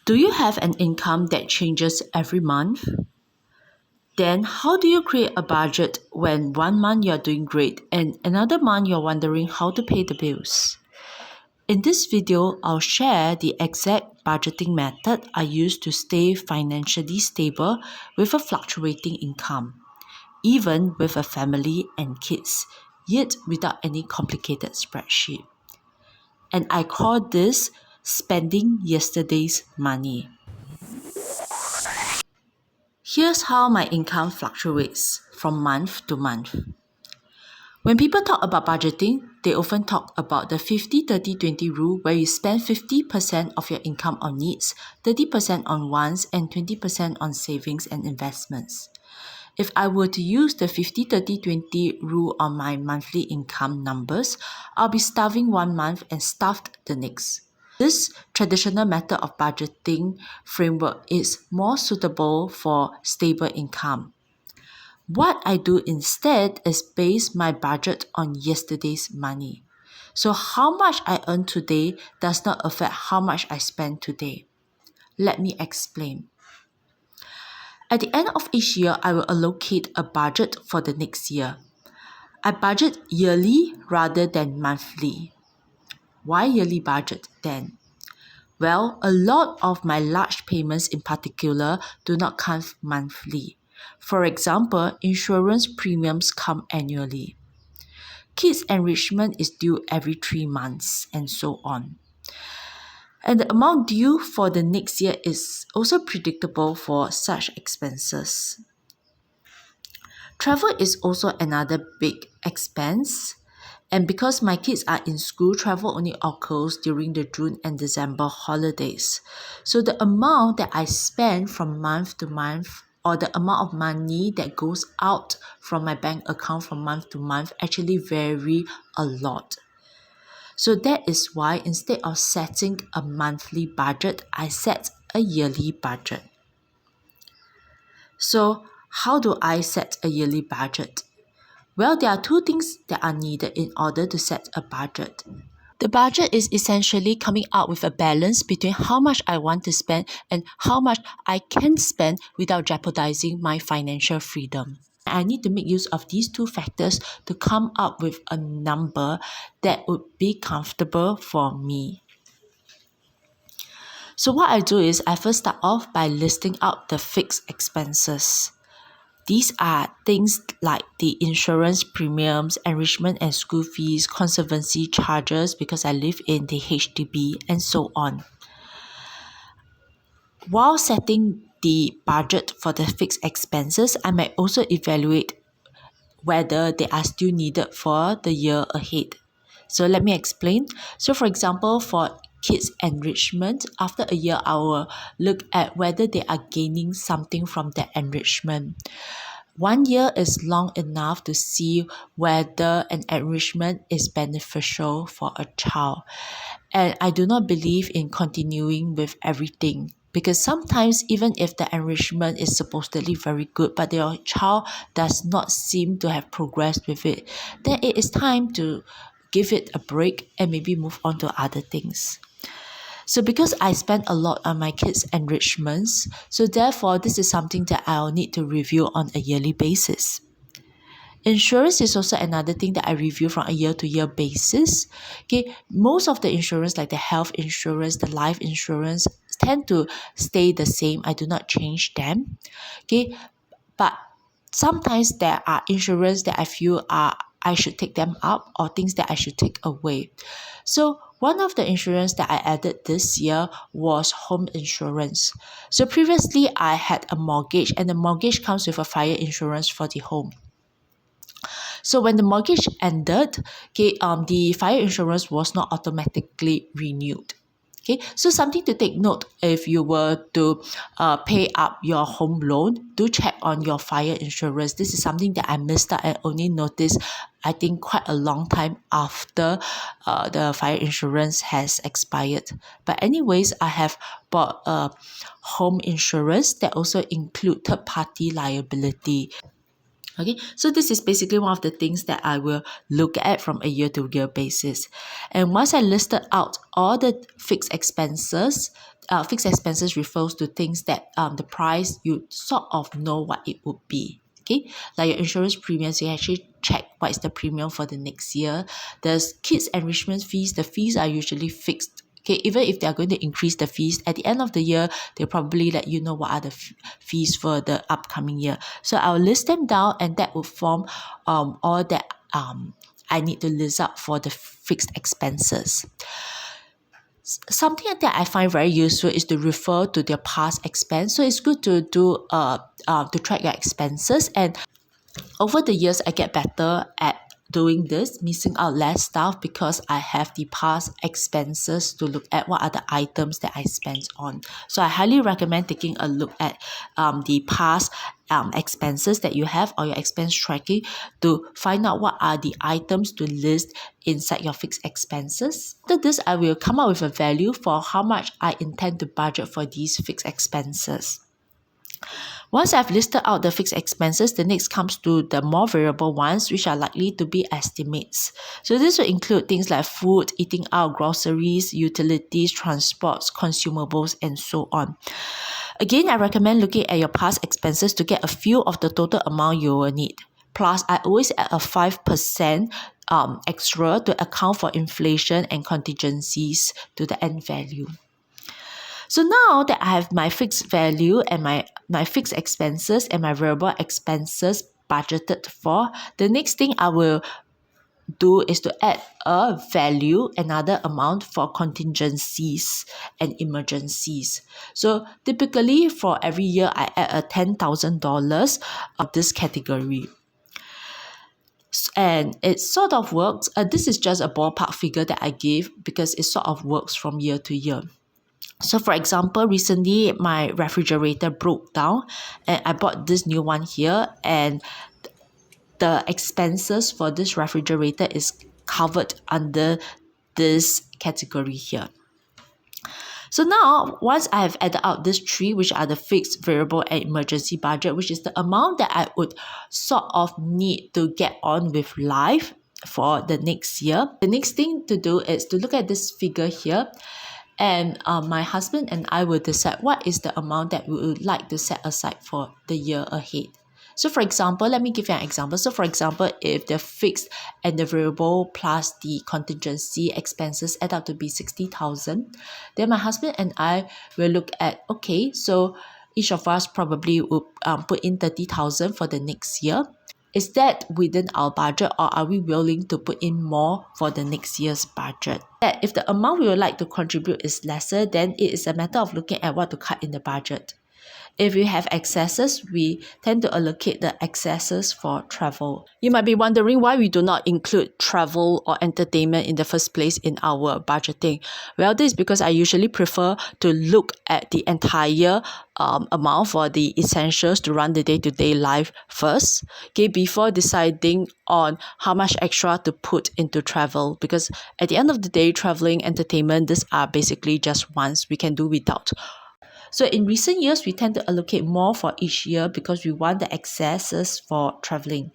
Do you have an income that changes every month? Then how do you create a budget when one month you're doing great and another month you're wondering how to pay the bills? In this video, I'll share the exact budgeting method I use to stay financially stable with a fluctuating income, even with a family and kids, yet without any complicated spreadsheet. And I call this spending yesterday's money. Here's how my income fluctuates from month to month. When people talk about budgeting, they often talk about the 50-30-20 rule, where you spend 50% of your income on needs, 30% on wants, and 20% on savings and investments. If I were to use the 50-30-20 rule on my monthly income numbers, I'll be starving one month and stuffed the next. This traditional method of budgeting framework is more suitable for stable income. What I do instead is base my budget on yesterday's money. So how much I earn today does not affect how much I spend today. Let me explain. At the end of each year, I will allocate a budget for the next year. I budget yearly rather than monthly. Why yearly budget then? Well, a lot of my large payments in particular do not come monthly. For example, insurance premiums come annually. Kids enrichment is due every 3 months, and so on. And the amount due for the next year is also predictable for such expenses. Travel is also another big expense. And because my kids are in school, travel only occurs during the June and December holidays. So the amount that I spend from month to month, or the amount of money that goes out from my bank account from month to month, actually vary a lot. So that is why instead of setting a monthly budget, I set a yearly budget. So how do I set a yearly budget? Well, there are two things that are needed in order to set a budget. The budget is essentially coming out with a balance between how much I want to spend and how much I can spend without jeopardizing my financial freedom. I need to make use of these two factors to come up with a number that would be comfortable for me. So what I do is I first start off by listing out the fixed expenses. These are things like the insurance premiums, enrichment and school fees, conservancy charges because I live in the HDB, and so on. While setting the budget for the fixed expenses, I might also evaluate whether they are still needed for the year ahead. So let me explain. So for example, for kids enrichment, after a year, I will look at whether they are gaining something from that enrichment. 1 year is long enough to see whether an enrichment is beneficial for a child. And I do not believe in continuing with everything, because sometimes even if the enrichment is supposedly very good, but your child does not seem to have progressed with it, then it is time to give it a break and maybe move on to other things. So because I spend a lot on my kids' enrichments, so therefore this is something that I'll need to review on a yearly basis. Insurance is also another thing that I review from a year-to-year basis. Okay, most of the insurance, like the health insurance, the life insurance, tend to stay the same. I do not change them. Okay, but sometimes there are insurance that I feel I should take them up, or things that I should take away. So one of the insurance that I added this year was home insurance. So previously I had a mortgage, and the mortgage comes with a fire insurance for the home. So when the mortgage ended, the fire insurance was not automatically renewed. Okay, so something to take note: if you were to pay up your home loan, do check on your fire insurance. This is something that I missed out and only noticed, I think, quite a long time after the fire insurance has expired. But anyways, I have bought a home insurance that also include third-party liability. Okay, so this is basically one of the things that I will look at from a year-to-year basis. And once I listed out all the fixed expenses refers to things that the price you sort of know what it would be. Okay, like your insurance premiums, you actually check what is the premium for the next year. There's kids enrichment fees. The fees are usually fixed. Okay, even if they are going to increase the fees at the end of the year, they'll probably let you know what are the fees for the upcoming year. So I'll list them down, and that will form all that I need to list out for the fixed expenses. Something that I find very useful is to refer to their past expense. So it's good to do to track your expenses, and over the years I get better at doing this, missing out less stuff because I have the past expenses to look at what are the items that I spent on. So I highly recommend taking a look at the past expenses that you have, or your expense tracking, to find out what are the items to list inside your fixed expenses. After this, I will come up with a value for how much I intend to budget for these fixed expenses. Once I've listed out the fixed expenses, the next comes to the more variable ones, which are likely to be estimates. So this will include things like food, eating out, groceries, utilities, transports, consumables, and so on. Again, I recommend looking at your past expenses to get a feel of the total amount you will need. Plus, I always add a 5% extra to account for inflation and contingencies to the end value. So now that I have my fixed value and my fixed expenses and my variable expenses budgeted for, the next thing I will do is to add a value, another amount for contingencies and emergencies. So typically for every year, I add a $10,000 of this category. And it sort of works. This is just a ballpark figure that I gave because it sort of works from year to year. So for example, recently my refrigerator broke down and I bought this new one here, and the expenses for this refrigerator is covered under this category here. So now, once I have added out these three, which are the fixed, variable, and emergency budget, which is the amount that I would sort of need to get on with life for the next year, the next thing to do is to look at this figure here. And my husband and I will decide what is the amount that we would like to set aside for the year ahead. So for example, let me give you an example. So for example, if the fixed and the variable plus the contingency expenses add up to be 60,000, then my husband and I will look at, okay, so each of us probably will put in 30,000 for the next year. Is that within our budget, or are we willing to put in more for the next year's budget? If the amount we would like to contribute is lesser, then it is a matter of looking at what to cut in the budget. If we have excesses, we tend to allocate the excesses for travel. You might be wondering why we do not include travel or entertainment in the first place in our budgeting. Well, this is because I usually prefer to look at the entire amount for the essentials to run the day-to-day life first, okay, before deciding on how much extra to put into travel. Because at the end of the day, traveling, entertainment, these are basically just wants we can do without. So in recent years, we tend to allocate more for each year because we want the excesses for traveling.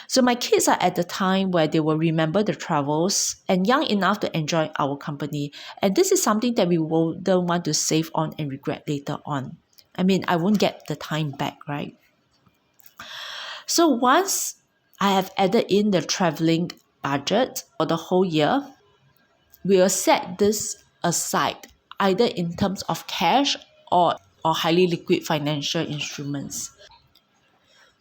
So my kids are at the time where they will remember the travels and young enough to enjoy our company. And this is something that we wouldn't want to save on and regret later on. I mean, I won't get the time back, right? So once I have added in the traveling budget for the whole year, we will set this aside, either in terms of cash or highly liquid financial instruments.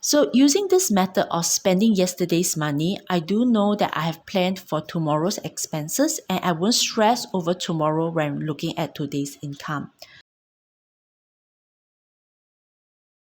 So using this method of spending yesterday's money, I do know that I have planned for tomorrow's expenses, and I won't stress over tomorrow when looking at today's income.